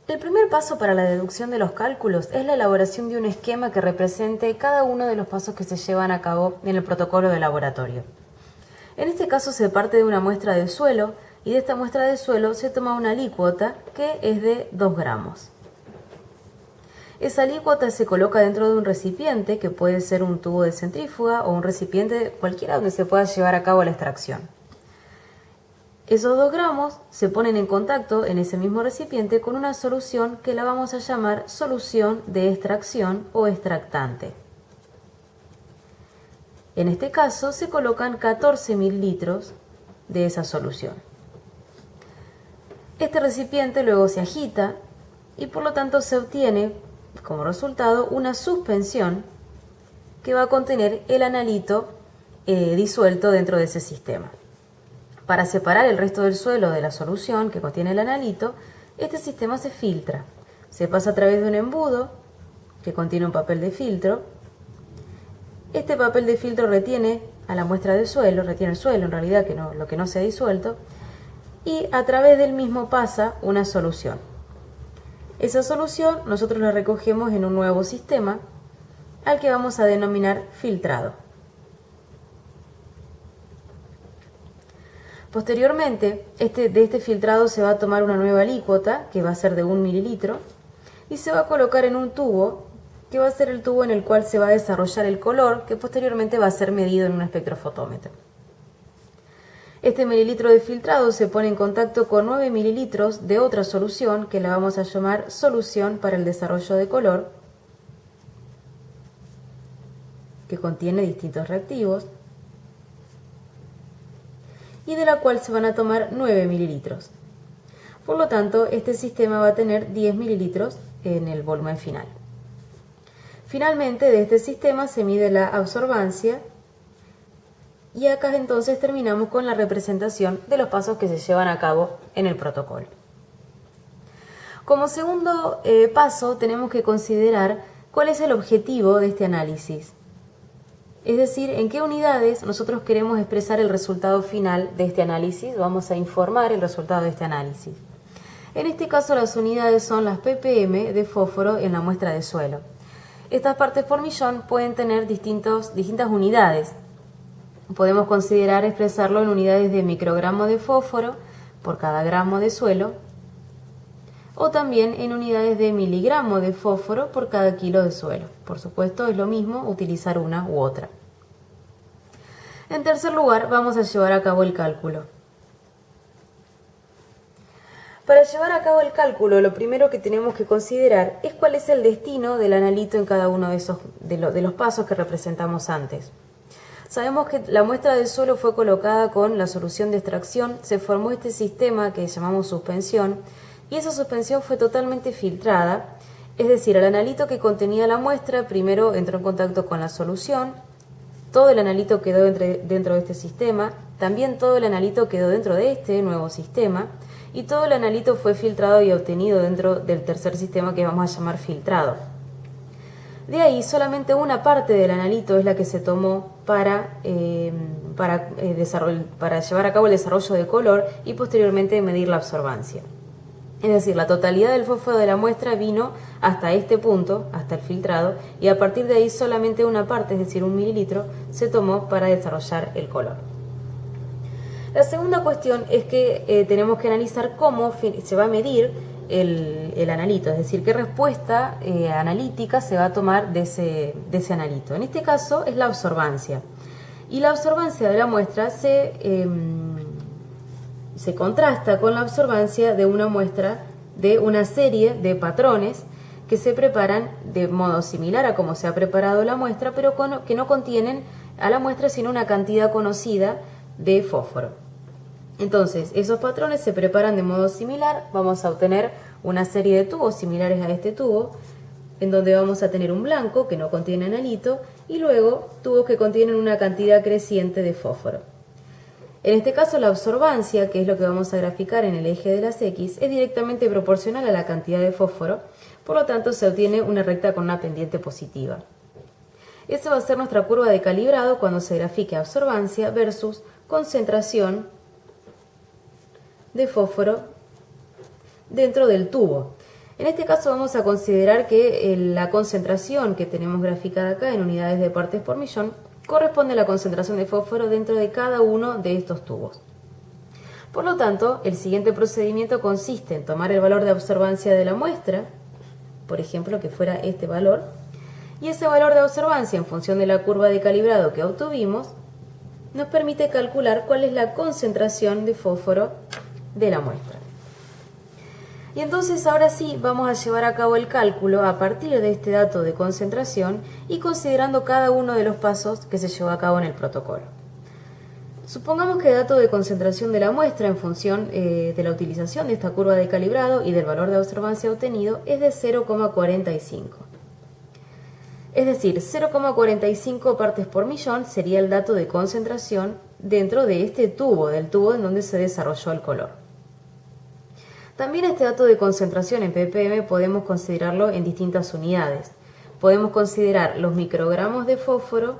El primer paso para la deducción de los cálculos es la elaboración de un esquema que represente cada uno de los pasos que se llevan a cabo en el protocolo de laboratorio. En este caso se parte de una muestra de suelo y de esta muestra de suelo se toma una alícuota que es de 2 gramos. Esa alícuota se coloca dentro de un recipiente que puede ser un tubo de centrífuga o un recipiente cualquiera donde se pueda llevar a cabo la extracción. Esos 2 gramos se ponen en contacto en ese mismo recipiente con una solución que la vamos a llamar solución de extracción o extractante. En este caso se colocan 14 mililitros de esa solución. Este recipiente luego se agita y por lo tanto se obtiene como resultado una suspensión que va a contener el analito disuelto dentro de ese sistema. Para separar el resto del suelo de la solución que contiene el analito, este sistema se filtra. Se pasa a través de un embudo que contiene un papel de filtro. Este papel de filtro retiene a la muestra de suelo, retiene el suelo en realidad, lo que no se ha disuelto, y a través del mismo pasa una solución. Esa solución nosotros la recogemos en un nuevo sistema al que vamos a denominar filtrado. Posteriormente, de este filtrado se va a tomar una nueva alícuota, que va a ser de 1 mililitro, y se va a colocar en un tubo, que va a ser el tubo en el cual se va a desarrollar el color, que posteriormente va a ser medido en un espectrofotómetro. Este mililitro de filtrado se pone en contacto con 9 mililitros de otra solución, que la vamos a llamar solución para el desarrollo de color, que contiene distintos reactivos, y de la cual se van a tomar 9 mililitros. Por lo tanto, este sistema va a tener 10 mililitros en el volumen final. Finalmente, de este sistema se mide la absorbancia y acá entonces terminamos con la representación de los pasos que se llevan a cabo en el protocolo. Como segundo paso, tenemos que considerar cuál es el objetivo de este análisis. Es decir, en qué unidades nosotros queremos expresar el resultado final de este análisis, vamos a informar el resultado de este análisis. En este caso las unidades son las ppm de fósforo en la muestra de suelo. Estas partes por millón pueden tener distintas unidades. Podemos considerar expresarlo en unidades de microgramo de fósforo por cada gramo de suelo, o también en unidades de miligramo de fósforo por cada kilo de suelo. Por supuesto, es lo mismo utilizar una u otra. En tercer lugar, vamos a llevar a cabo el cálculo. Para llevar a cabo el cálculo, lo primero que tenemos que considerar es cuál es el destino del analito en cada uno de los pasos que representamos antes. Sabemos que la muestra del suelo fue colocada con la solución de extracción, se formó este sistema que llamamos suspensión, y esa suspensión fue totalmente filtrada, es decir, el analito que contenía la muestra primero entró en contacto con la solución, todo el analito quedó dentro de este sistema, también todo el analito quedó dentro de este nuevo sistema, y todo el analito fue filtrado y obtenido dentro del tercer sistema que vamos a llamar filtrado. De ahí solamente una parte del analito es la que se tomó para llevar a cabo el desarrollo de color y posteriormente medir la absorbancia. Es decir, la totalidad del fósforo de la muestra vino hasta este punto, hasta el filtrado, y a partir de ahí solamente una parte, es decir, 1 mililitro, se tomó para desarrollar el color. La segunda cuestión es que tenemos que analizar cómo se va a medir el analito, es decir, qué respuesta analítica se va a tomar de ese analito. En este caso es la absorbancia. Y la absorbancia de la muestra se contrasta con la absorbancia de una muestra de una serie de patrones que se preparan de modo similar a como se ha preparado la muestra, pero que no contienen a la muestra sino una cantidad conocida de fósforo. Entonces, esos patrones se preparan de modo similar, vamos a obtener una serie de tubos similares a este tubo, en donde vamos a tener un blanco que no contiene analito y luego tubos que contienen una cantidad creciente de fósforo. En este caso, la absorbancia, que es lo que vamos a graficar en el eje de las X, es directamente proporcional a la cantidad de fósforo, por lo tanto se obtiene una recta con una pendiente positiva. Esa va a ser nuestra curva de calibrado cuando se grafique absorbancia versus concentración de fósforo dentro del tubo. En este caso vamos a considerar que la concentración que tenemos graficada acá en unidades de partes por millón corresponde a la concentración de fósforo dentro de cada uno de estos tubos. Por lo tanto, el siguiente procedimiento consiste en tomar el valor de observancia de la muestra, por ejemplo que fuera este valor, y ese valor de observancia en función de la curva de calibrado que obtuvimos nos permite calcular cuál es la concentración de fósforo de la muestra. Y entonces ahora sí vamos a llevar a cabo el cálculo a partir de este dato de concentración y considerando cada uno de los pasos que se llevó a cabo en el protocolo. Supongamos que el dato de concentración de la muestra en función de la utilización de esta curva de calibrado y del valor de observancia obtenido es de 0,45. Es decir, 0,45 partes por millón sería el dato de concentración dentro de este tubo, del tubo en donde se desarrolló el color. También este dato de concentración en ppm podemos considerarlo en distintas unidades. Podemos considerar los microgramos de fósforo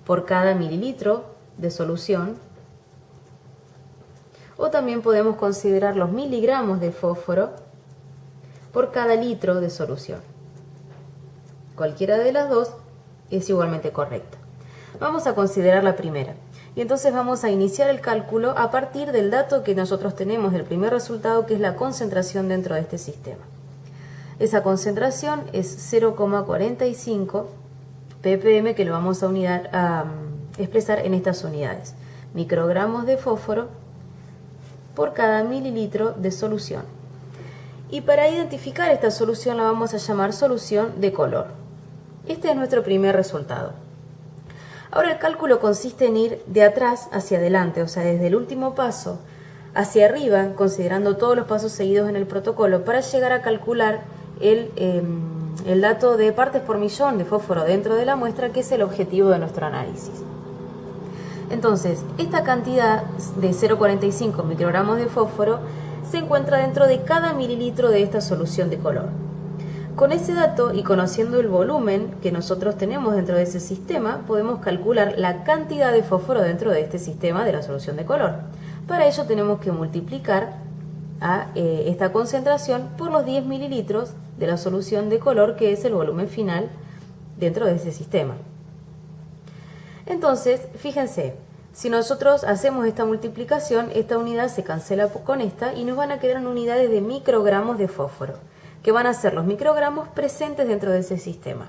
por cada mililitro de solución, o también podemos considerar los miligramos de fósforo por cada litro de solución. Cualquiera de las dos es igualmente correcta. Vamos a considerar la primera. Y entonces vamos a iniciar el cálculo a partir del dato que nosotros tenemos del primer resultado, que es la concentración dentro de este sistema. Esa concentración es 0,45 ppm, que lo vamos a expresar en estas unidades. Microgramos de fósforo por cada mililitro de solución. Y para identificar esta solución la vamos a llamar solución de color. Este es nuestro primer resultado. Ahora el cálculo consiste en ir de atrás hacia adelante, o sea, desde el último paso hacia arriba, considerando todos los pasos seguidos en el protocolo, para llegar a calcular el dato de partes por millón de fósforo dentro de la muestra, que es el objetivo de nuestro análisis. Entonces, esta cantidad de 0,45 microgramos de fósforo se encuentra dentro de cada mililitro de esta solución de color. Con ese dato y conociendo el volumen que nosotros tenemos dentro de ese sistema, podemos calcular la cantidad de fósforo dentro de este sistema de la solución de color. Para ello tenemos que multiplicar a esta concentración por los 10 mililitros de la solución de color, que es el volumen final dentro de ese sistema. Entonces, fíjense, si nosotros hacemos esta multiplicación, esta unidad se cancela con esta y nos van a quedar unidades de microgramos de fósforo, que van a ser los microgramos presentes dentro de ese sistema.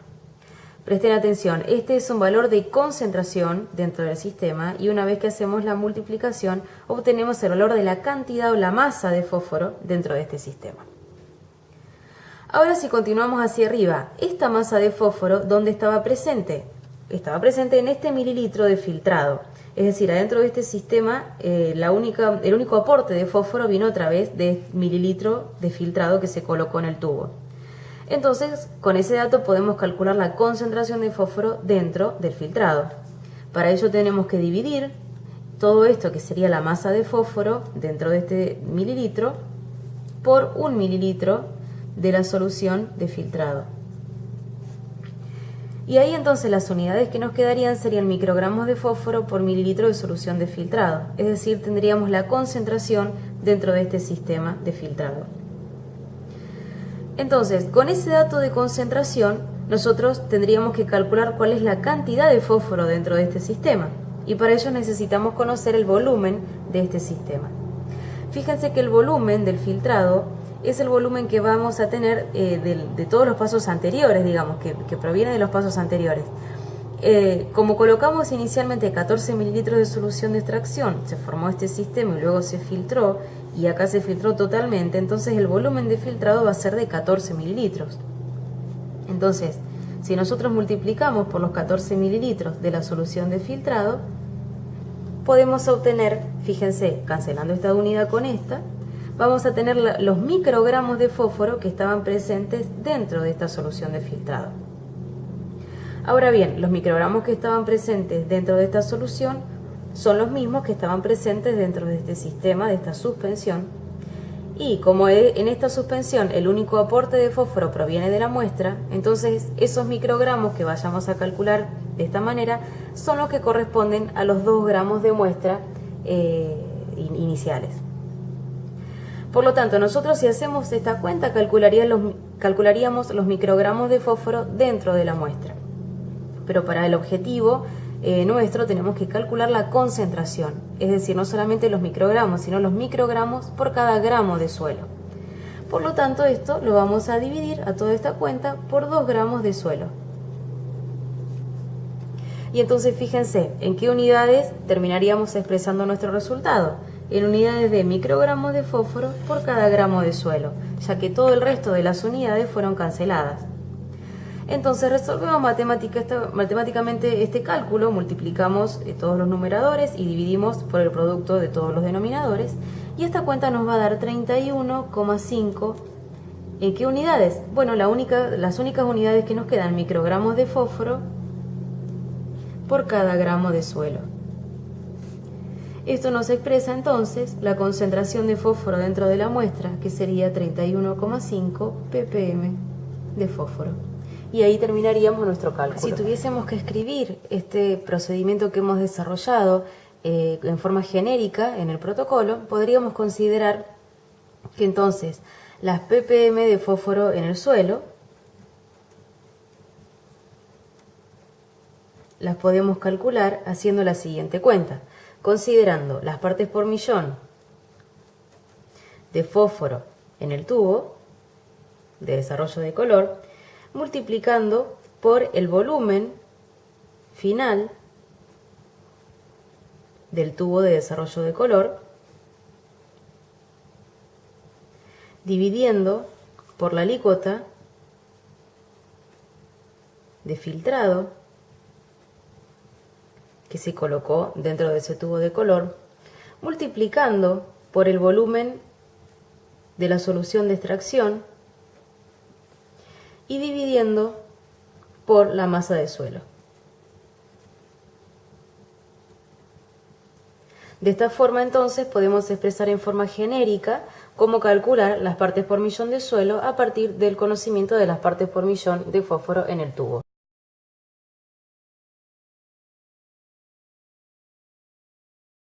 Presten atención, este es un valor de concentración dentro del sistema, y una vez que hacemos la multiplicación obtenemos el valor de la cantidad o la masa de fósforo dentro de este sistema. Ahora, si continuamos hacia arriba, esta masa de fósforo, ¿dónde estaba presente? Estaba presente en este mililitro de filtrado. Es decir, adentro de este sistema el único aporte de fósforo vino a través de mililitro de filtrado que se colocó en el tubo. Entonces, con ese dato podemos calcular la concentración de fósforo dentro del filtrado. Para ello tenemos que dividir todo esto, que sería la masa de fósforo dentro de este mililitro, por 1 mililitro de la solución de filtrado. Y ahí entonces las unidades que nos quedarían serían microgramos de fósforo por mililitro de solución de filtrado. Es decir, tendríamos la concentración dentro de este sistema de filtrado. Entonces, con ese dato de concentración, nosotros tendríamos que calcular cuál es la cantidad de fósforo dentro de este sistema. Y para ello necesitamos conocer el volumen de este sistema. Fíjense que el volumen del filtrado es el volumen que vamos a tener de todos los pasos anteriores, digamos, que proviene de los pasos anteriores. Como colocamos inicialmente 14 mililitros de solución de extracción, se formó este sistema y luego se filtró, y acá se filtró totalmente, entonces el volumen de filtrado va a ser de 14 mililitros. Entonces, si nosotros multiplicamos por los 14 mililitros de la solución de filtrado, podemos obtener, fíjense, cancelando esta unidad con esta, vamos a tener los microgramos de fósforo que estaban presentes dentro de esta solución de filtrado. Ahora bien, los microgramos que estaban presentes dentro de esta solución son los mismos que estaban presentes dentro de este sistema, de esta suspensión. Y como en esta suspensión el único aporte de fósforo proviene de la muestra, entonces esos microgramos que vayamos a calcular de esta manera son los que corresponden a los 2 gramos de muestra iniciales. Por lo tanto, nosotros si hacemos esta cuenta calcularíamos los microgramos de fósforo dentro de la muestra. Pero para el objetivo nuestro tenemos que calcular la concentración, es decir, no solamente los microgramos, sino los microgramos por cada gramo de suelo. Por lo tanto, esto lo vamos a dividir a toda esta cuenta por 2 gramos de suelo. Y entonces fíjense en qué unidades terminaríamos expresando nuestro resultado. En unidades de microgramos de fósforo por cada gramo de suelo, ya que todo el resto de las unidades fueron canceladas. Entonces resolvemos matemáticamente este cálculo, multiplicamos todos los numeradores y dividimos por el producto de todos los denominadores, y esta cuenta nos va a dar 31,5. ¿En qué unidades? Bueno, las únicas unidades que nos quedan, microgramos de fósforo por cada gramo de suelo. Esto nos expresa entonces la concentración de fósforo dentro de la muestra, que sería 31,5 ppm de fósforo. Y ahí terminaríamos nuestro cálculo. Si tuviésemos que escribir este procedimiento que hemos desarrollado en forma genérica en el protocolo, podríamos considerar que entonces las ppm de fósforo en el suelo las podemos calcular haciendo la siguiente cuenta, considerando las partes por millón de fósforo en el tubo de desarrollo de color, multiplicando por el volumen final del tubo de desarrollo de color, dividiendo por la alícuota de filtrado que se colocó dentro de ese tubo de color, multiplicando por el volumen de la solución de extracción y dividiendo por la masa de suelo. De esta forma entonces podemos expresar en forma genérica cómo calcular las partes por millón de suelo a partir del conocimiento de las partes por millón de fósforo en el tubo.